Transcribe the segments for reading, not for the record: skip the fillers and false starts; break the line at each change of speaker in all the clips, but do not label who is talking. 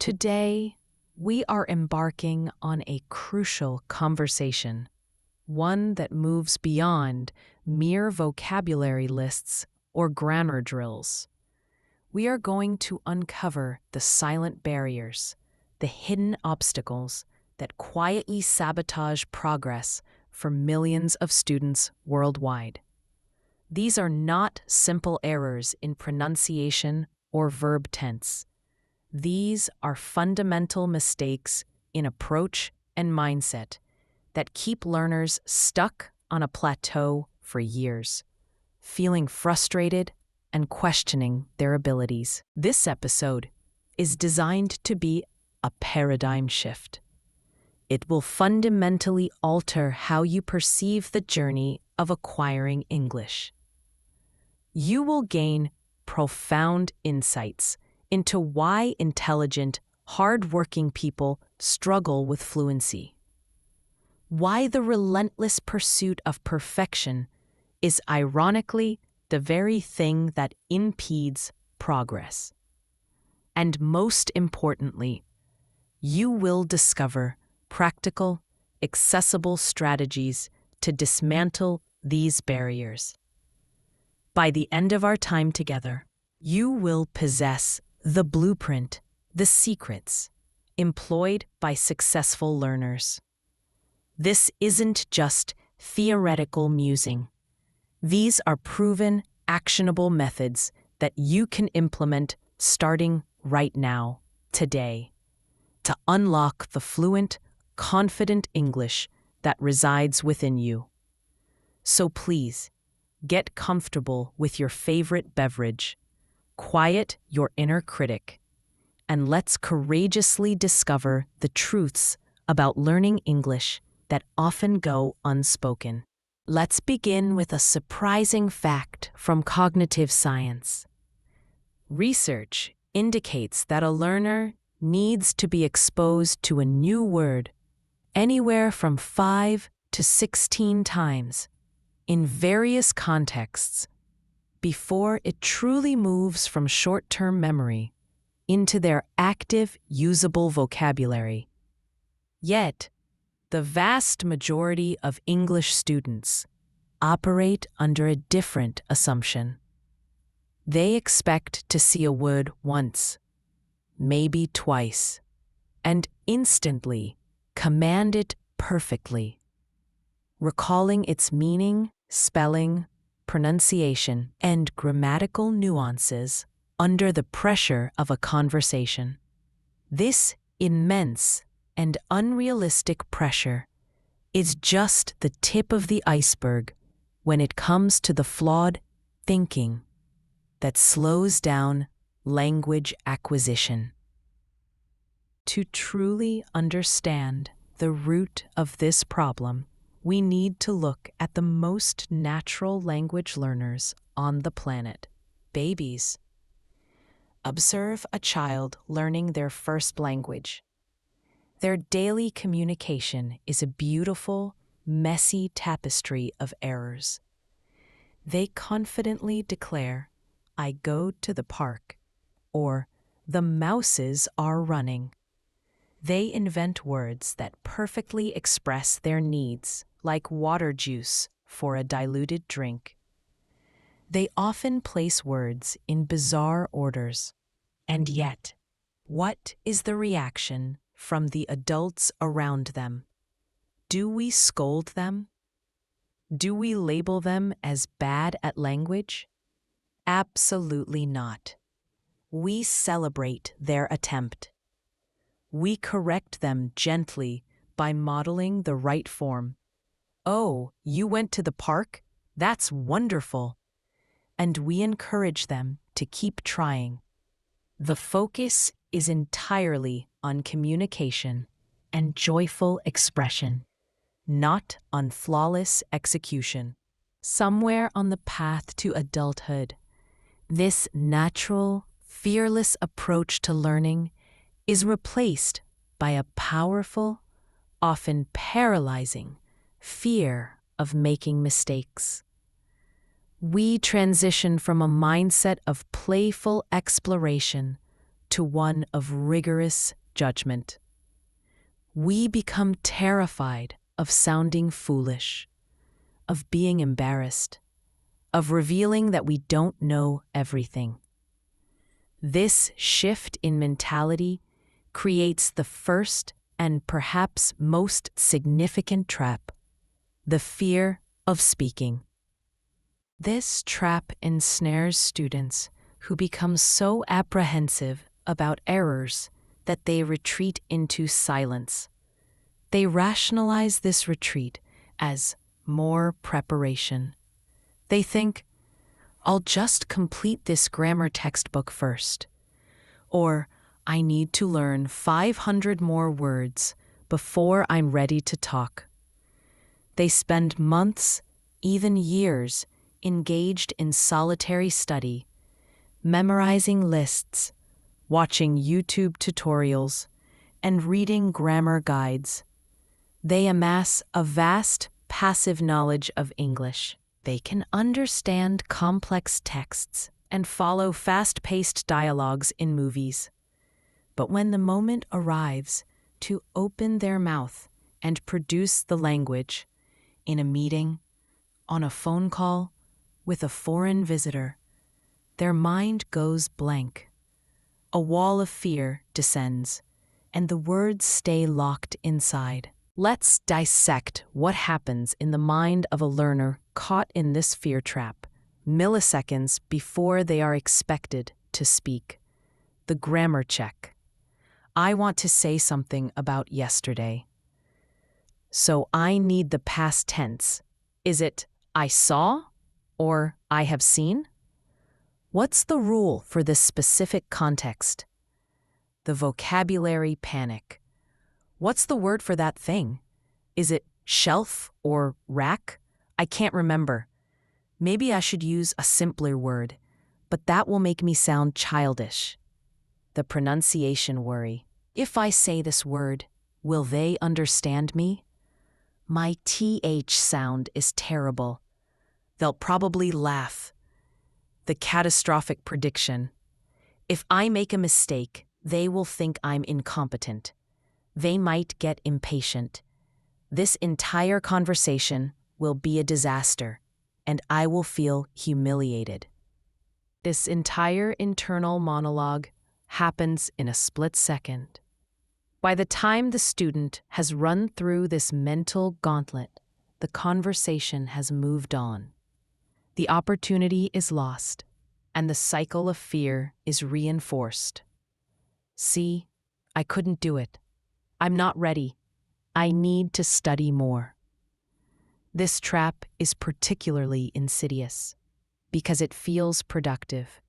Today, we are embarking on a crucial conversation, one that moves beyond mere vocabulary lists or grammar drills. We are going to uncover the silent barriers, the hidden obstacles that quietly sabotage progress for millions of students worldwide. These are not simple errors in pronunciation or verb tense. These are fundamental mistakes in approach and mindset that keep learners stuck on a plateau for years, feeling frustrated and questioning their abilities. This episode is designed to be a paradigm shift. It will fundamentally alter how you perceive the journey of acquiring English. You will gain profound insights into why intelligent, hard-working people struggle with fluency, why the relentless pursuit of perfection is ironically the very thing that impedes progress. And most importantly, you will discover practical, accessible strategies to dismantle these barriers. By the end of our time together, you will possess the blueprint, the secrets employed by successful learners. This isn't just theoretical musing. These are proven, actionable methods that you can implement starting right now, today, to unlock the fluent, confident English that resides within you. So please, get comfortable with your favorite beverage, quiet your inner critic, and let's courageously discover the truths about learning English that often go unspoken. Let's begin with a surprising fact from cognitive science. Research indicates that a learner needs to be exposed to a new word anywhere from 5 to 16 times in various contexts before it truly moves from short-term memory into their active, usable vocabulary. Yet, the vast majority of English students operate under a different assumption. They expect to see a word once, maybe twice, and instantly command it perfectly, recalling its meaning, spelling, pronunciation, and grammatical nuances under the pressure of a conversation. This immense and unrealistic pressure is just the tip of the iceberg when it comes to the flawed thinking that slows down language acquisition. To truly understand the root of this problem, we need to look at the most natural language learners on the planet, babies. Observe a child learning their first language. Their daily communication is a beautiful, messy tapestry of errors. They confidently declare, "I go to the park," or "the mouses are running." They invent words that perfectly express their needs, like water juice for a diluted drink. They often place words in bizarre orders. And yet, what is the reaction from the adults around them? Do we scold them? Do we label them as bad at language? Absolutely not. We celebrate their attempt. We correct them gently by modeling the right form. "Oh, you went to the park? That's wonderful." And we encourage them to keep trying. The focus is entirely on communication and joyful expression, not on flawless execution. Somewhere on the path to adulthood, this natural, fearless approach to learning is replaced by a powerful, often paralyzing, fear of making mistakes. We transition from a mindset of playful exploration to one of rigorous judgment. We become terrified of sounding foolish, of being embarrassed, of revealing that we don't know everything. This shift in mentality creates the first and perhaps most significant trap: the fear of speaking. This trap ensnares students who become so apprehensive about errors that they retreat into silence. They rationalize this retreat as more preparation. They think, "I'll just complete this grammar textbook first," or "I need to learn 500 more words before I'm ready to talk." They spend months, even years, engaged in solitary study, memorizing lists, watching YouTube tutorials, and reading grammar guides. They amass a vast, passive knowledge of English. They can understand complex texts and follow fast-paced dialogues in movies. But when the moment arrives to open their mouth and produce the language, in a meeting, on a phone call, with a foreign visitor, their mind goes blank. A wall of fear descends, and the words stay locked inside. Let's dissect what happens in the mind of a learner caught in this fear trap, milliseconds before they are expected to speak. The grammar check. I want to say something about yesterday. So I need the past tense. Is it I saw or I have seen? What's the rule for this specific context? The vocabulary panic. What's the word for that thing? Is it shelf or rack? I can't remember. Maybe I should use a simpler word, but that will make me sound childish. The pronunciation worry. If I say this word, will they understand me? My TH sound is terrible. They'll probably laugh. The catastrophic prediction. If I make a mistake, they will think I'm incompetent. They might get impatient. This entire conversation will be a disaster, and I will feel humiliated. This entire internal monologue happens in a split second. By the time the student has run through this mental gauntlet, the conversation has moved on. The opportunity is lost, and the cycle of fear is reinforced. See, I couldn't do it. I'm not ready. I need to study more. This trap is particularly insidious because it feels productive.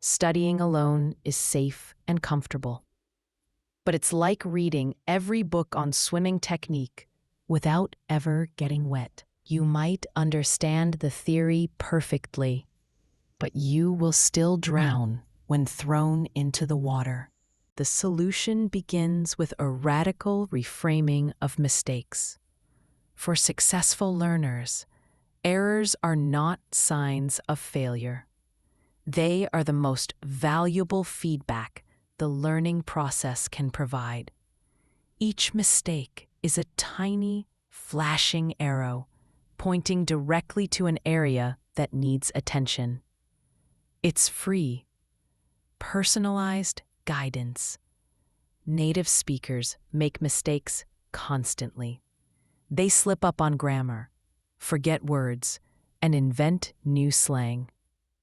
Studying alone is safe and comfortable. But it's like reading every book on swimming technique without ever getting wet. You might understand the theory perfectly, but you will still drown when thrown into the water. The solution begins with a radical reframing of mistakes. For successful learners, errors are not signs of failure. They are the most valuable feedback the learning process can provide. Each mistake is a tiny, flashing arrow pointing directly to an area that needs attention. It's free, personalized guidance. Native speakers make mistakes constantly. They slip up on grammar, forget words, and invent new slang.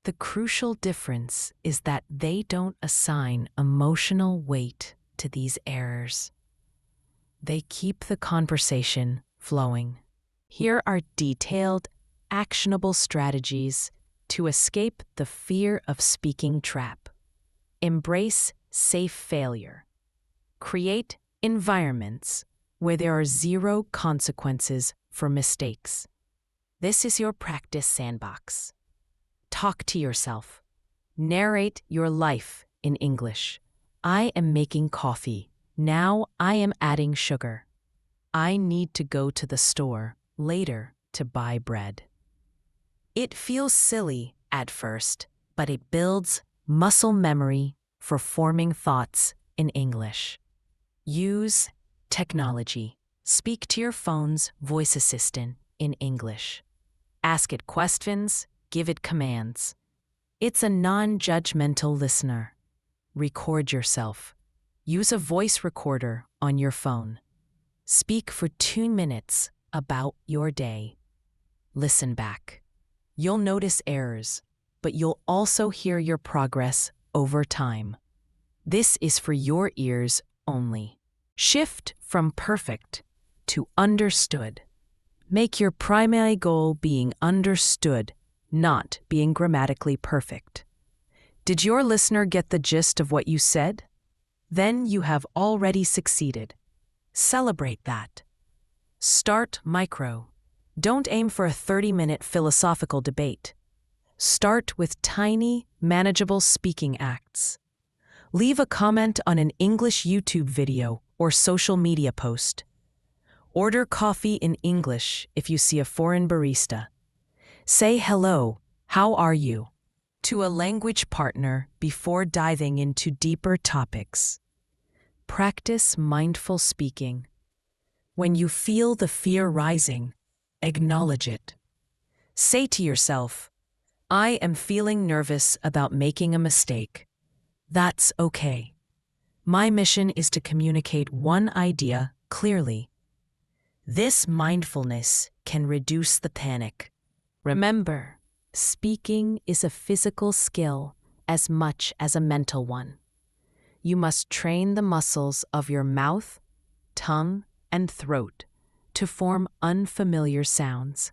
The crucial difference is that they don't assign emotional weight to these errors. They keep the conversation flowing. Here are detailed, actionable strategies to escape the fear of speaking trap. Embrace safe failure. Create environments where there are zero consequences for mistakes. This is your practice sandbox. Talk to yourself. Narrate your life in English. I am making coffee. Now I am adding sugar. I need to go to the store later to buy bread. It feels silly at first, but it builds muscle memory for forming thoughts in English. Use technology. Speak to your phone's voice assistant in English. Ask it questions, give it commands. It's a non-judgmental listener. Record yourself. Use a voice recorder on your phone. Speak for 2 minutes about your day. Listen back. You'll notice errors, but you'll also hear your progress over time. This is for your ears only. Shift from perfect to understood. Make your primary goal being understood, not being grammatically perfect. Did your listener get the gist of what you said? Then you have already succeeded. Celebrate that. Start micro. Don't aim for a 30-minute philosophical debate. Start with tiny, manageable speaking acts. Leave a comment on an English YouTube video or social media post. Order coffee in English if you see a foreign barista. Say hello, how are you, to a language partner before diving into deeper topics. Practice mindful speaking. When you feel the fear rising, acknowledge it. Say to yourself, I am feeling nervous about making a mistake. That's okay. My mission is to communicate one idea clearly. This mindfulness can reduce the panic. Remember, speaking is a physical skill as much as a mental one. You must train the muscles of your mouth, tongue, and throat to form unfamiliar sounds.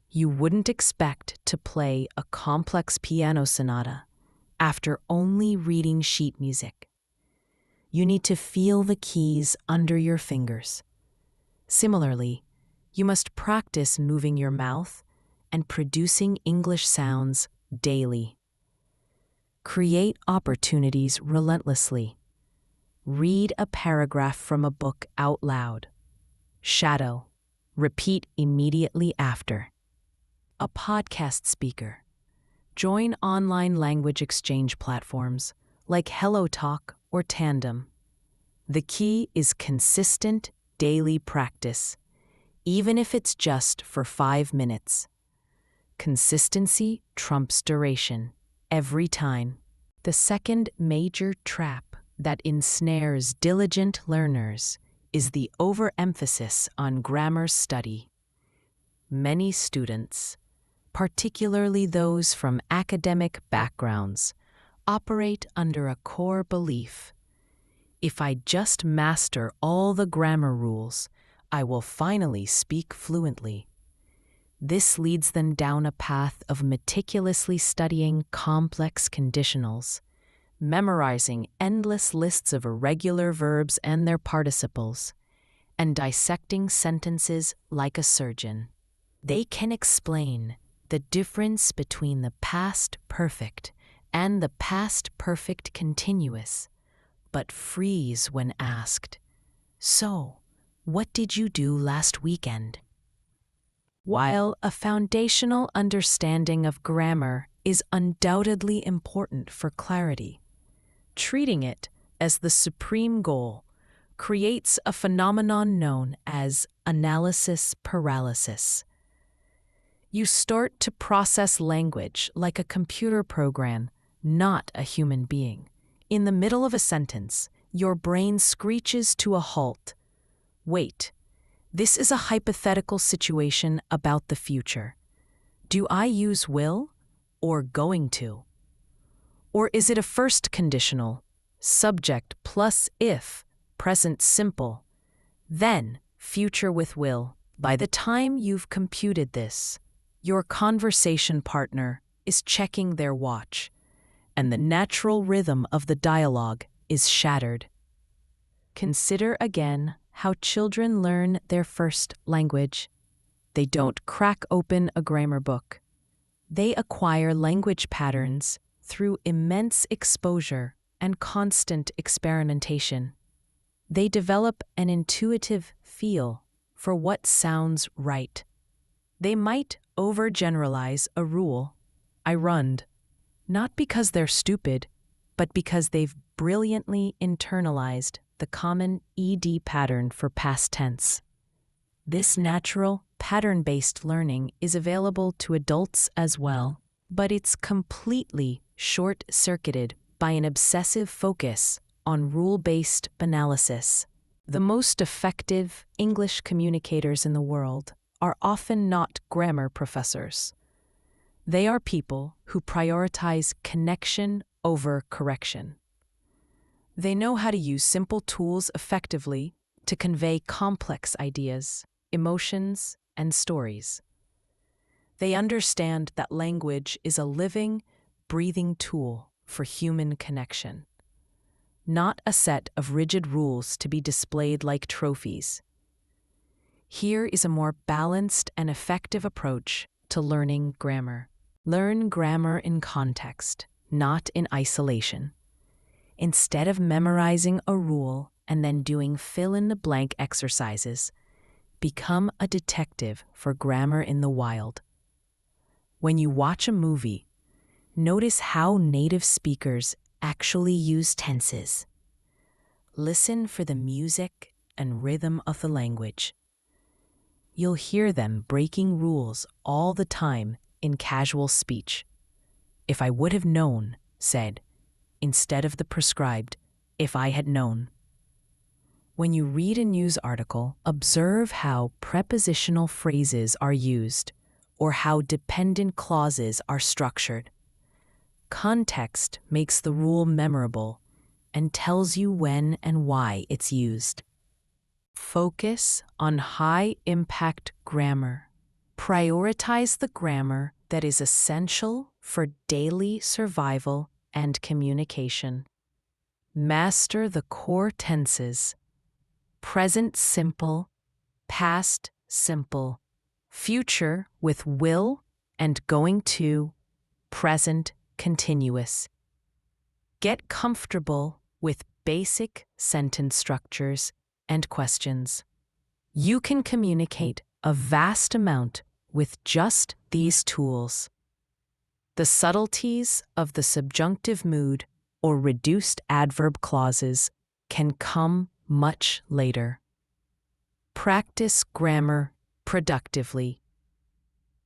You wouldn't expect to play a complex piano sonata after only reading sheet music. You need to feel the keys under your fingers. Similarly, you must practice moving your mouth and producing English sounds daily. Create opportunities relentlessly. Read a paragraph from a book out loud. Shadow. Repeat immediately after. A podcast speaker. Join online language exchange platforms like HelloTalk or Tandem. The key is consistent daily practice, even if it's just for 5 minutes. Consistency trumps duration, every time. The second major trap that ensnares diligent learners is the overemphasis on grammar study. Many students, particularly those from academic backgrounds, operate under a core belief. If I just master all the grammar rules, I will finally speak fluently. This leads them down a path of meticulously studying complex conditionals, memorizing endless lists of irregular verbs and their participles, and dissecting sentences like a surgeon. They can explain the difference between the past perfect and the past perfect continuous, but freeze when asked, "So, what did you do last weekend?" While a foundational understanding of grammar is undoubtedly important for clarity, treating it as the supreme goal creates a phenomenon known as analysis paralysis. You start to process language like a computer program, not a human being. In the middle of a sentence, your brain screeches to a halt. Wait, this is a hypothetical situation about the future. Do I use will or going to? Or is it a first conditional, subject plus if, present simple, then future with will? By the time you've computed this, your conversation partner is checking their watch, and the natural rhythm of the dialogue is shattered. Consider again how children learn their first language. They don't crack open a grammar book. They acquire language patterns through immense exposure and constant experimentation. They develop an intuitive feel for what sounds right. They might overgeneralize a rule, I runned, not because they're stupid, but because they've brilliantly internalized the common ed pattern for past tense. This natural, pattern-based learning is available to adults as well, but it's completely short-circuited by an obsessive focus on rule-based analysis. The most effective English communicators in the world are often not grammar professors. They are people who prioritize connection over correction. They know how to use simple tools effectively to convey complex ideas, emotions, and stories. They understand that language is a living, breathing tool for human connection, not a set of rigid rules to be displayed like trophies. Here is a more balanced and effective approach to learning grammar. Learn grammar in context, not in isolation. Instead of memorizing a rule and then doing fill-in-the-blank exercises, become a detective for grammar in the wild. When you watch a movie, notice how native speakers actually use tenses. Listen for the music and rhythm of the language. You'll hear them breaking rules all the time in casual speech. If I would have known, said, instead of the prescribed, if I had known. When you read a news article, observe how prepositional phrases are used or how dependent clauses are structured. Context makes the rule memorable and tells you when and why it's used. Focus on high-impact grammar. Prioritize the grammar that is essential for daily survival and communication. Master the core tenses: present simple, past simple, future with will and going to, present continuous. Get comfortable with basic sentence structures and questions. You can communicate a vast amount with just these tools. The subtleties of the subjunctive mood or reduced adverb clauses can come much later. Practice grammar productively.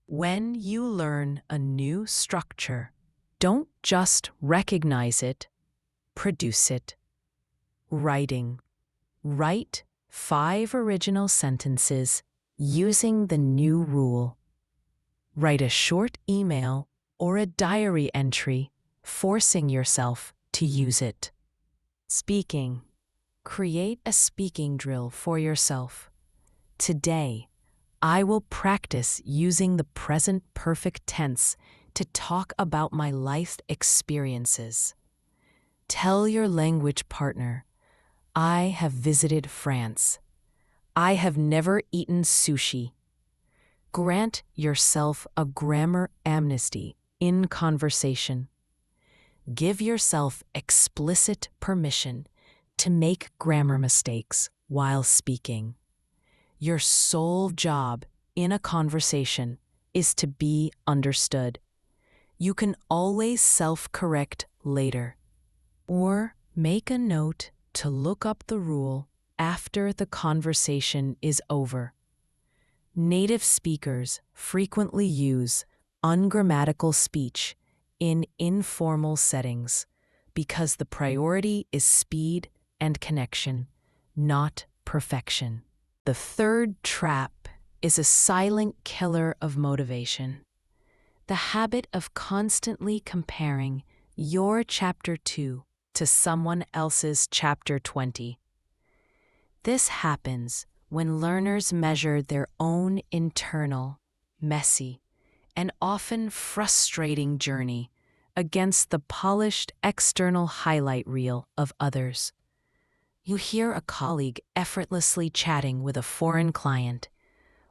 When you learn a new structure, don't just recognize it, produce it. Writing. Write 5 original sentences using the new rule. Write a short email or a diary entry, forcing yourself to use it. Speaking. Create a speaking drill for yourself. Today, I will practice using the present perfect tense to talk about my life experiences. Tell your language partner, I have visited France. I have never eaten sushi. Grant yourself a grammar amnesty in conversation. Give yourself explicit permission to make grammar mistakes while speaking. Your sole job in a conversation is to be understood. You can always self-correct later, or make a note to look up the rule after the conversation is over. Native speakers frequently use ungrammatical speech in informal settings because the priority is speed and connection, not perfection. The third trap is a silent killer of motivation: the habit of constantly comparing your Chapter 2 to someone else's Chapter 20. This happens when learners measure their own internal, messy, and often frustrating journey against the polished external highlight reel of others. You hear a colleague effortlessly chatting with a foreign client,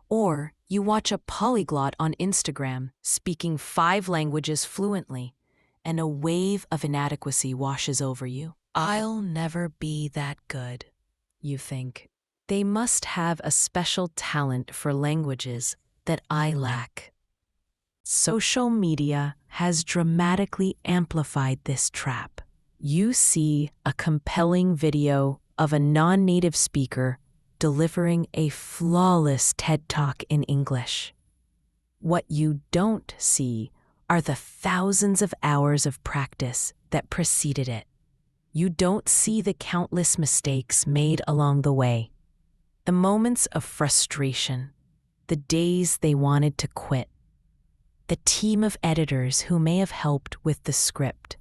or you watch a polyglot on Instagram speaking 5 languages fluently, and a wave of inadequacy washes over you. I'll never be that good, you think. They must have a special talent for languages that I lack. Social media has dramatically amplified this trap. You see a compelling video of a non-native speaker delivering a flawless TED Talk in English. What you don't see are the thousands of hours of practice that preceded it. You don't see the countless mistakes made along the way, the moments of frustration, the days they wanted to quit, the team of editors who may have helped with the script,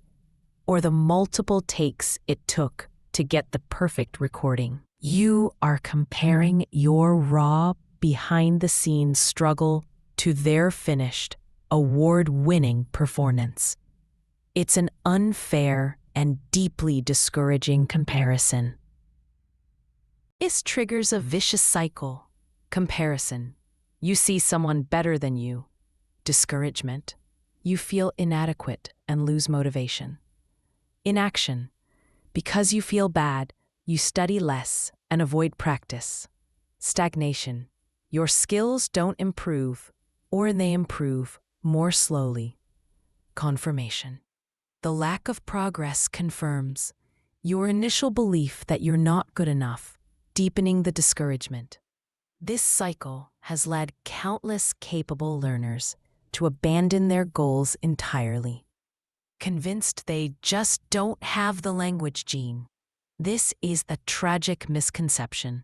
or the multiple takes it took to get the perfect recording. You are comparing your raw, behind-the-scenes struggle to their finished, award-winning performance. It's an unfair and deeply discouraging comparison. This triggers a vicious cycle. Comparison. You see someone better than you. Discouragement. You feel inadequate and lose motivation. Inaction. Because you feel bad, you study less and avoid practice. Stagnation. Your skills don't improve, or they improve more slowly. Confirmation. The lack of progress confirms your initial belief that you're not good enough, deepening the discouragement. This cycle has led countless capable learners to abandon their goals entirely, convinced they just don't have the language gene. This is a tragic misconception.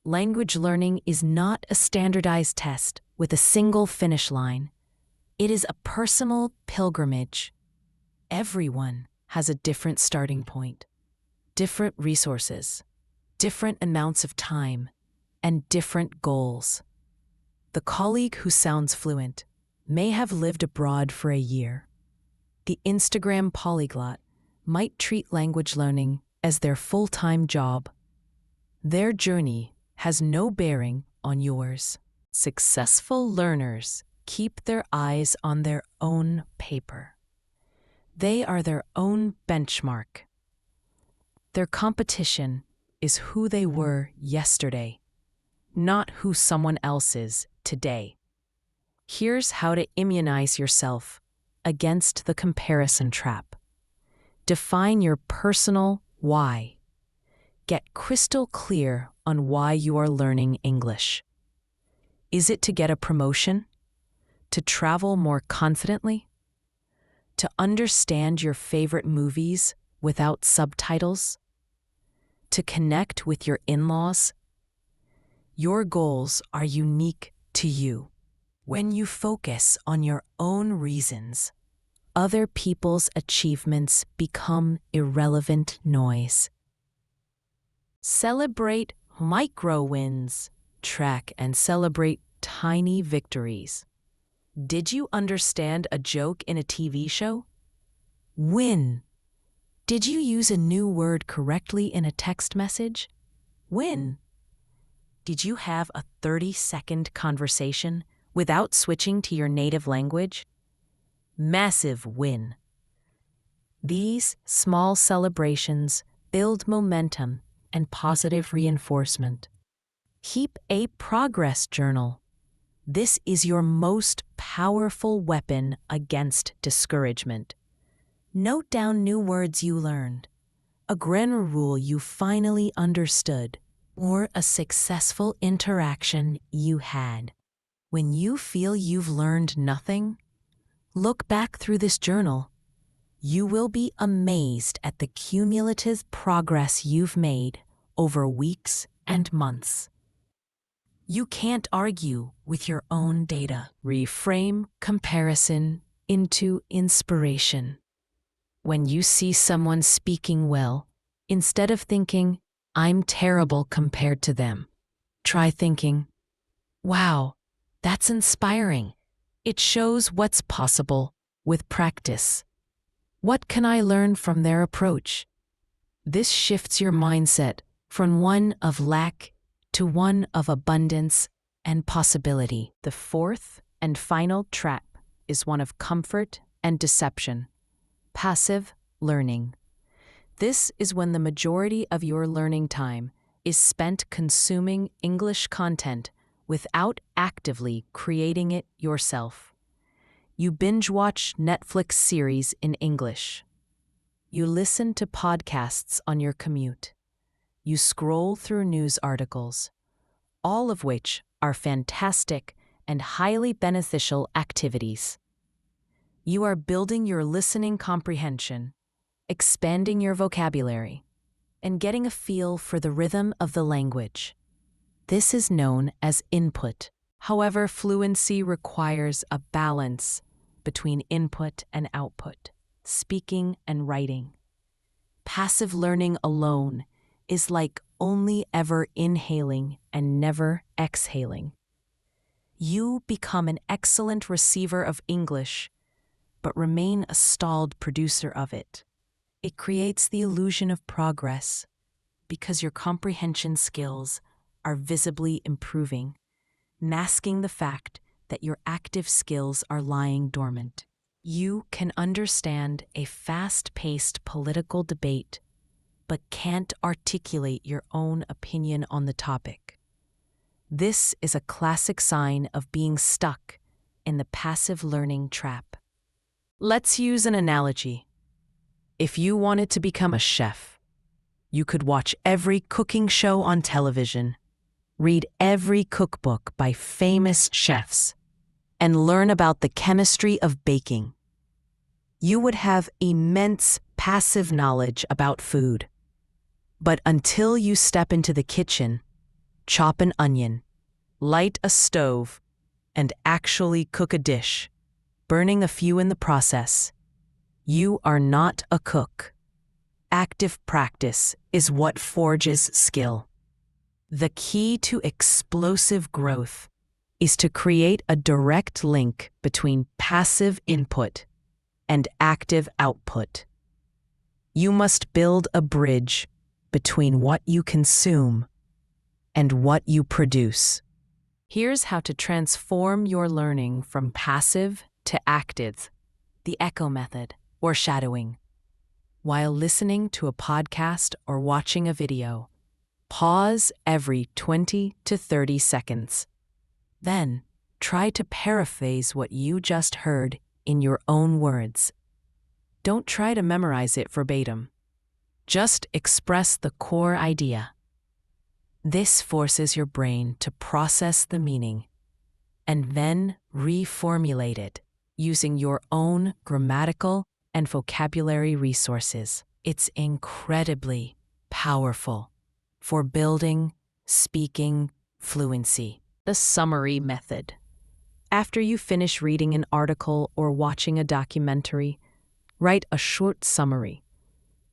Language learning is not a standardized test with a single finish line. It is a personal pilgrimage. Everyone has a different starting point, different resources, different amounts of time, and different goals. The colleague who sounds fluent may have lived abroad for a year. The Instagram polyglot might treat language learning as their full-time job. Their journey has no bearing on yours. Successful learners keep their eyes on their own paper. They are their own benchmark. Their competition is who they were yesterday, not who someone else is today. Here's how to immunize yourself against the comparison trap. Define your personal why. Get crystal clear on why you are learning English. Is it to get a promotion? To travel more confidently? To understand your favorite movies without subtitles? To connect with your in-laws? Your goals are unique to you. When you focus on your own reasons, other people's achievements become irrelevant noise. Celebrate micro wins. Track and celebrate tiny victories. Did you understand a joke in a TV show? Win. Did you use a new word correctly in a text message? Win. Did you have a 30-second conversation without switching to your native language? Massive win. These small celebrations build momentum and positive reinforcement. Keep a progress journal. This is your most powerful weapon against discouragement. Note down new words you learned, a grammar rule you finally understood, or a successful interaction you had. When you feel you've learned nothing, look back through this journal. You will be amazed at the cumulative progress you've made over weeks and months. You can't argue with your own data. Reframe comparison into inspiration. When you see someone speaking well, instead of thinking, "I'm terrible compared to them," try thinking, "Wow, that's inspiring. It shows what's possible with practice. What can I learn from their approach?" This shifts your mindset from one of lack to one of abundance and possibility. The fourth and final trap is one of comfort and deception. Passive learning. This is when the majority of your learning time is spent consuming English content without actively creating it yourself. You binge watch Netflix series in English. You listen to podcasts on your commute. You scroll through news articles, all of which are fantastic and highly beneficial activities. You are building your listening comprehension, expanding your vocabulary, and getting a feel for the rhythm of the language. This is known as input. However, fluency requires a balance between input and output, speaking and writing. Passive learning alone is like only ever inhaling and never exhaling. You become an excellent receiver of English, but remain a stalled producer of it. It creates the illusion of progress because your comprehension skills are visibly improving, masking the fact that your active skills are lying dormant. You can understand a fast-paced political debate, but can't articulate your own opinion on the topic. This is a classic sign of being stuck in the passive learning trap. Let's use an analogy. If you wanted to become a chef, you could watch every cooking show on television, read every cookbook by famous chefs, and learn about the chemistry of baking. You would have immense passive knowledge about food. But until you step into the kitchen, chop an onion, light a stove, and actually cook a dish, burning a few in the process, you are not a cook. Active practice is what forges skill. The key to explosive growth is to create a direct link between passive input and active output. You must build a bridge between what you consume and what you produce. Here's how to transform your learning from passive to active, the echo method, or shadowing. While listening to a podcast or watching a video, pause every 20 to 30 seconds. Then, try to paraphrase what you just heard in your own words. Don't try to memorize it verbatim. Just express the core idea. This forces your brain to process the meaning and then reformulate it using your own grammatical and vocabulary resources. It's incredibly powerful for building speaking fluency. The summary method. After you finish reading an article or watching a documentary, write a short summary,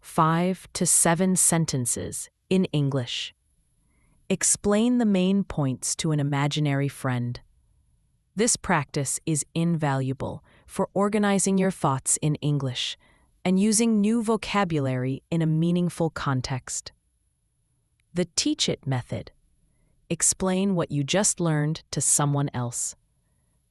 5 to 7 sentences in English. Explain the main points to an imaginary friend. This practice is invaluable for organizing your thoughts in English and using new vocabulary in a meaningful context. The teach it method. Explain what you just learned to someone else.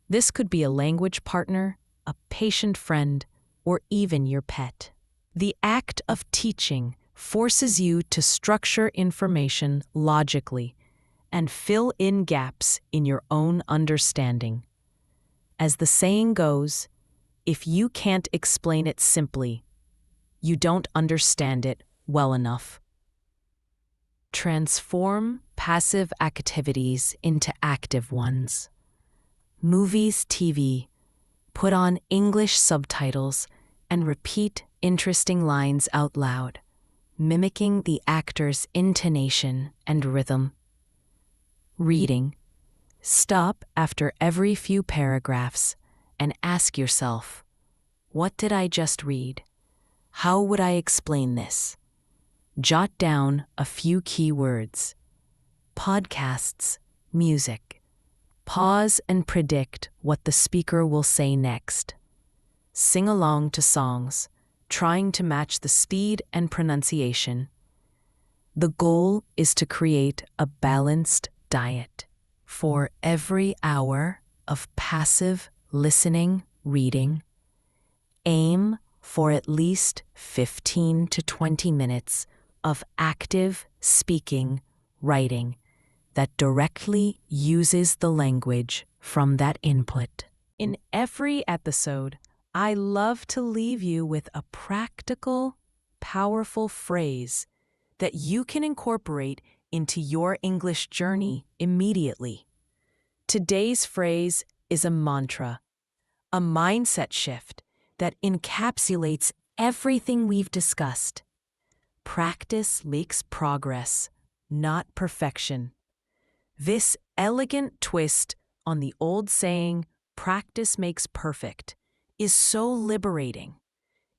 This could be a language partner, a patient friend, or even your pet. The act of teaching forces you to structure information logically and fill in gaps in your own understanding. As the saying goes, if you can't explain it simply, you don't understand it well enough. Transform passive activities into active ones. Movies, TV. Put on English subtitles and repeat interesting lines out loud, mimicking the actor's intonation and rhythm. Reading. Stop after every few paragraphs and ask yourself, what did I just read? How would I explain this? Jot down a few key words. Podcasts, music. Pause and predict what the speaker will say next. Sing along to songs, trying to match the speed and pronunciation. The goal is to create a balanced diet. For every hour of passive listening, reading, aim for at least 15 to 20 minutes of active speaking, writing that directly uses the language from that input. In every episode, I love to leave you with a practical powerful phrase that you can incorporate into your English journey immediately. Today's phrase is a mantra, a mindset shift that encapsulates everything we've discussed. Practice makes progress, not perfection. This elegant twist on the old saying, practice makes perfect, is so liberating.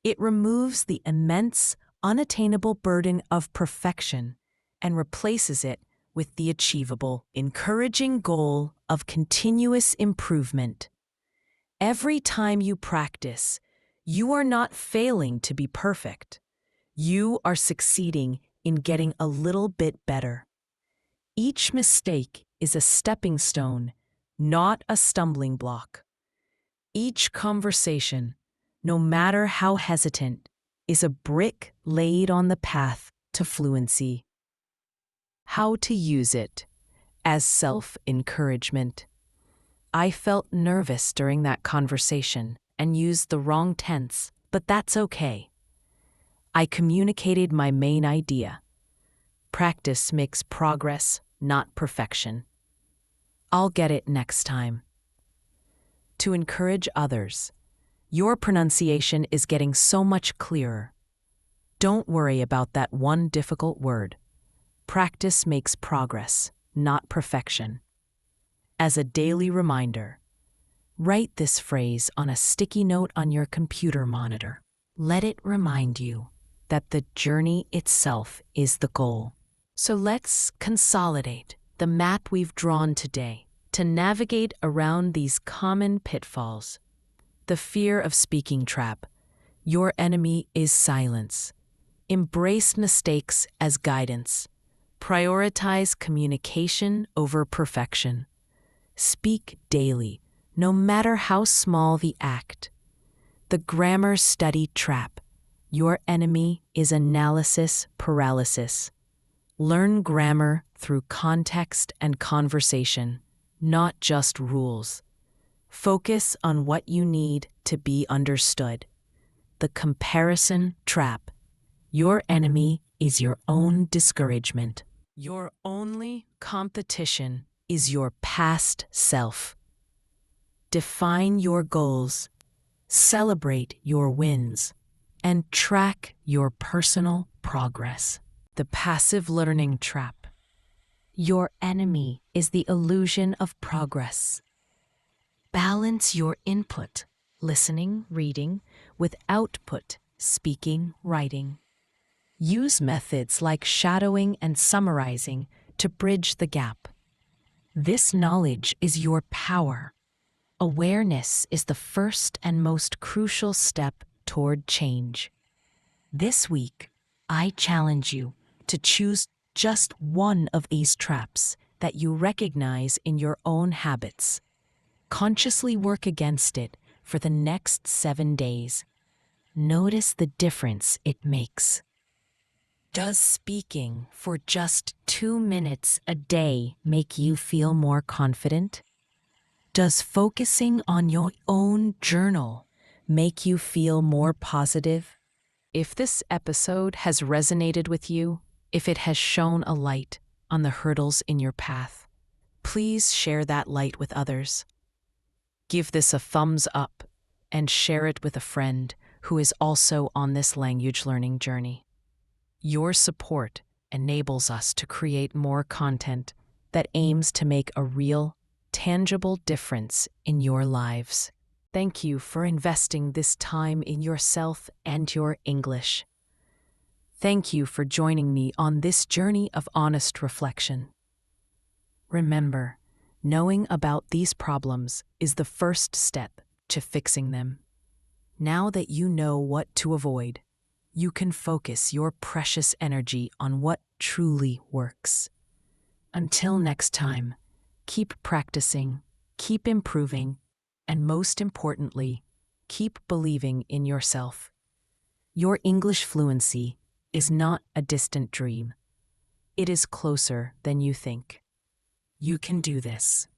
It removes the immense, unattainable burden of perfection and replaces it with the achievable, encouraging goal of continuous improvement. Every time you practice, you are not failing to be perfect. You are succeeding in getting a little bit better. Each mistake is a stepping stone, not a stumbling block. Each conversation, no matter how hesitant, is a brick laid on the path to fluency. How to use it as self-encouragement. I felt nervous during that conversation and used the wrong tense, but that's okay. I communicated my main idea. Practice makes progress, not perfection. I'll get it next time. To encourage others, your pronunciation is getting so much clearer. Don't worry about that one difficult word. Practice makes progress, not perfection. As a daily reminder, write this phrase on a sticky note on your computer monitor. Let it remind you that the journey itself is the goal. So let's consolidate the map we've drawn today to navigate around these common pitfalls. The fear of speaking trap. Your enemy is silence. Embrace mistakes as guidance. Prioritize communication over perfection. Speak daily, no matter how small the act. The grammar study trap. Your enemy is analysis paralysis. Learn grammar through context and conversation, not just rules. Focus on what you need to be understood. The comparison trap. Your enemy is your own discouragement. Your only competition is your past self. Define your goals, celebrate your wins, and track your personal progress. The passive learning trap. Your enemy is the illusion of progress. Balance your input, listening, reading, with output, speaking, writing. Use methods like shadowing and summarizing to bridge the gap. This knowledge is your power. Awareness is the first and most crucial step toward change. This week, I challenge you to choose just one of these traps that you recognize in your own habits. Consciously work against it for the next 7 days. Notice the difference it makes. Does speaking for just 2 minutes a day make you feel more confident? Does focusing on your own journal make you feel more positive? If this episode has resonated with you, if it has shone a light on the hurdles in your path, please share that light with others. Give this a thumbs up and share it with a friend who is also on this language learning journey. Your support enables us to create more content that aims to make a real, tangible difference in your lives. Thank you for investing this time in yourself and your English. Thank you for joining me on this journey of honest reflection. Remember, knowing about these problems is the first step to fixing them. Now that you know what to avoid, you can focus your precious energy on what truly works. Until next time, keep practicing, keep improving, and most importantly, keep believing in yourself. Your English fluency is not a distant dream. It is closer than you think. You can do this.